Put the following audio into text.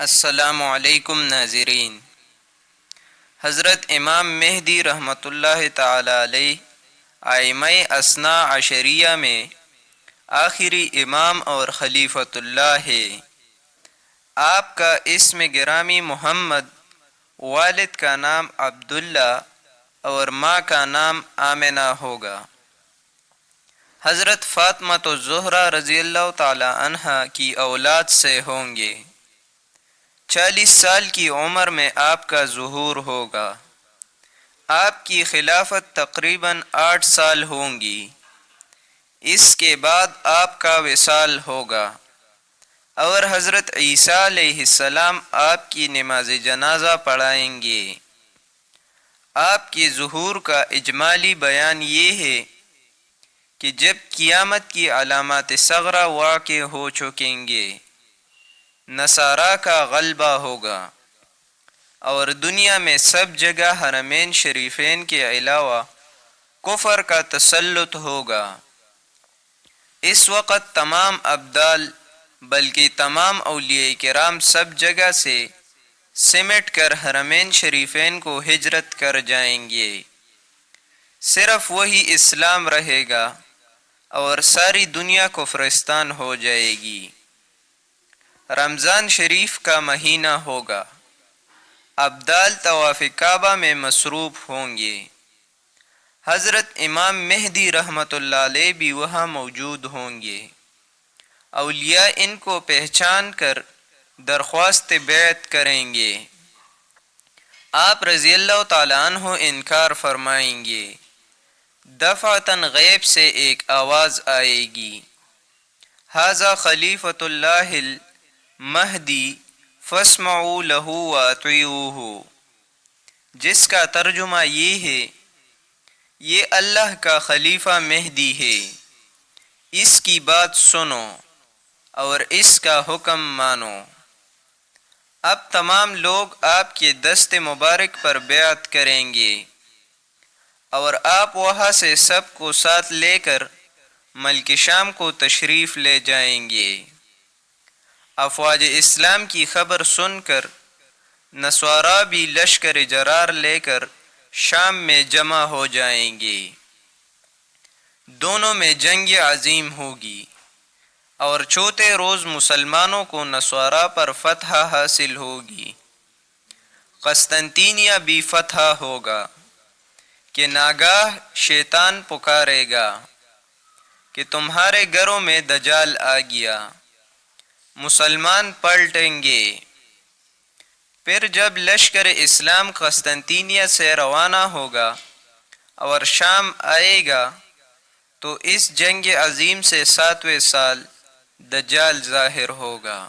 السلام علیکم ناظرین۔ حضرت امام مہدی رحمۃ اللہ تعالی علیہ ائمہ اثنا عشریہ میں آخری امام اور خلیفۃ اللہ ہے۔ آپ کا اسم گرامی محمد، والد کا نام عبداللہ اور ماں کا نام آمنہ ہوگا۔ حضرت فاطمہ الزہرا رضی اللہ تعالی عنہا کی اولاد سے ہوں گے۔ 40 سال کی عمر میں آپ کا ظہور ہوگا۔ آپ کی خلافت تقریباً 8 سال ہوں گی۔ اس کے بعد آپ کا وصال ہوگا اور حضرت عیسیٰ علیہ السلام آپ کی نماز جنازہ پڑھائیں گے۔ آپ کے ظہور کا اجمالی بیان یہ ہے کہ جب قیامت کی علامات صغرا واقع ہو چکیں گے، نصارہ کا غلبہ ہوگا اور دنیا میں سب جگہ حرمین شریفین کے علاوہ کفر کا تسلط ہوگا۔ اس وقت تمام ابدال بلکہ تمام اولیاء کرام سب جگہ سے سمٹ کر حرمین شریفین کو ہجرت کر جائیں گے۔ صرف وہی اسلام رہے گا اور ساری دنیا کفرستان ہو جائے گی۔ رمضان شریف کا مہینہ ہوگا۔ ابدال طواف کعبہ میں مصروف ہوں گے۔ حضرت امام مہدی رحمۃ اللہ علیہ بھی وہاں موجود ہوں گے۔ اولیاء ان کو پہچان کر درخواست بیعت کریں گے۔ آپ رضی اللہ تعالیٰ عنہ انکار فرمائیں گے۔ دفعتاً غیب سے ایک آواز آئے گی، ھذا خلیفۃ اللہ المہدی فاسمعوا لہ واطیعوہ، جس کا ترجمہ یہ ہے، یہ اللہ کا خلیفہ مہدی ہے، اس کی بات سنو اور اس کا حکم مانو۔ اب تمام لوگ آپ کے دست مبارک پر بیعت کریں گے اور آپ وہاں سے سب کو ساتھ لے کر ملک شام کو تشریف لے جائیں گے۔ افواج اسلام کی خبر سن کر نصارا بھی لشکر جرار لے کر شام میں جمع ہو جائیں گے۔ دونوں میں جنگ عظیم ہوگی اور چوتھے روز مسلمانوں کو نصارا پر فتح حاصل ہوگی۔ قسطنطینیہ بھی فتح ہوگا کہ ناگاہ شیطان پکارے گا کہ تمہارے گھروں میں دجال آ گیا، مسلمان پلٹیں گے۔ پھر جب لشکر اسلام قسطنطینیہ سے روانہ ہوگا اور شام آئے گا تو اس جنگ عظیم سے 7ویں سال دجال ظاہر ہوگا۔